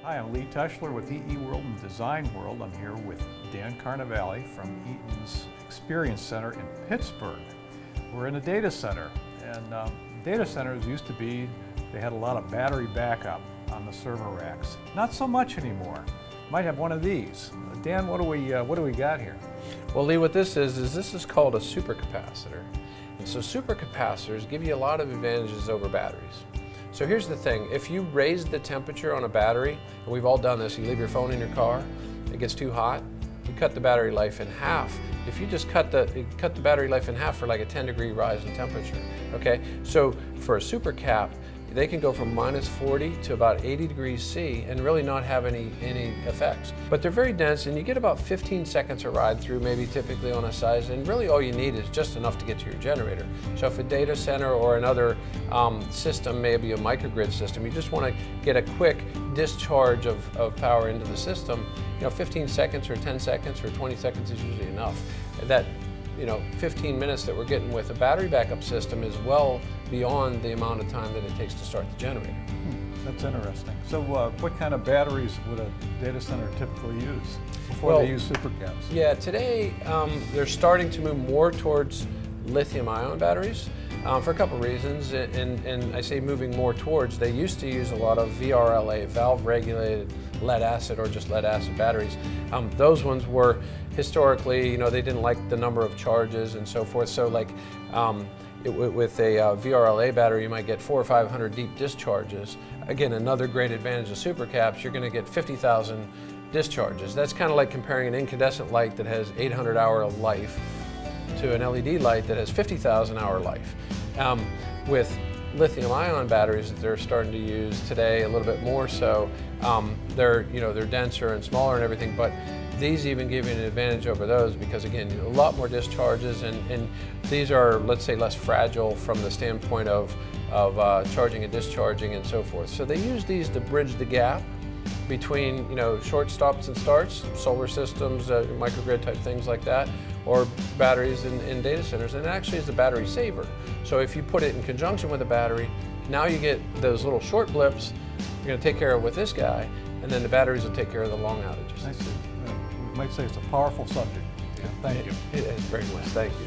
Hi, I'm Lee Teschler with EE World and Design World. I'm here with Dan Carnevale from Eaton's Experience Center in Pittsburgh. We're in a data center, and data centers used to be, they had a lot of battery backup on the server racks. Not so much anymore. Might have one of these. Dan, what do we got here? Well, Lee, what this is called a supercapacitor. And so supercapacitors give you a lot of advantages over batteries. So here's the thing, if you raise the temperature on a battery, and we've all done this, you leave your phone in your car, it gets too hot, you cut the battery life in half. If you just cut the battery life in half for like a 10-degree rise in temperature, okay? So for a supercap, they can go from -40 to about 80 degrees C and really not have any effects. But they're very dense, and you get about 15 seconds a ride through, maybe typically on a size, and really all you need is just enough to get to your generator. So if a data center or another system, maybe a microgrid system, you just want to get a quick discharge of power into the system, 15 seconds or 10 seconds or 20 seconds is usually enough. That 15 minutes that we're getting with a battery backup system is well beyond the amount of time that it takes to start the generator. That's interesting. So what kind of batteries would a data center typically use before they use supercaps? Yeah, today they're starting to move more towards lithium-ion batteries for a couple reasons, and I say moving more towards. They used to use a lot of VRLA, valve-regulated lead acid or just lead acid batteries. Those ones were historically, they didn't like the number of charges and so forth. So like with a VRLA battery, you might get 400 or 500 deep discharges. Again, another great advantage of supercaps, you're going to get 50,000 discharges. That's kind of like comparing an incandescent light that has 800-hour life to an LED light that has 50,000-hour life. With lithium-ion batteries that they're starting to use today, a little bit more so, they're denser and smaller and everything, but these even give you an advantage over those because, again, a lot more discharges, and these are, let's say, less fragile from the standpoint of charging and discharging and so forth. So they use these to bridge the gap between short stops and starts, solar systems, microgrid type things like that, or batteries in data centers, and it actually is a battery saver. So if you put it in conjunction with a battery, now you get those little short blips you're going to take care of with this guy, and then the batteries will take care of the long outages. I see. We might say it's a powerful subject. Yeah, thank you. It is very much. Thank you.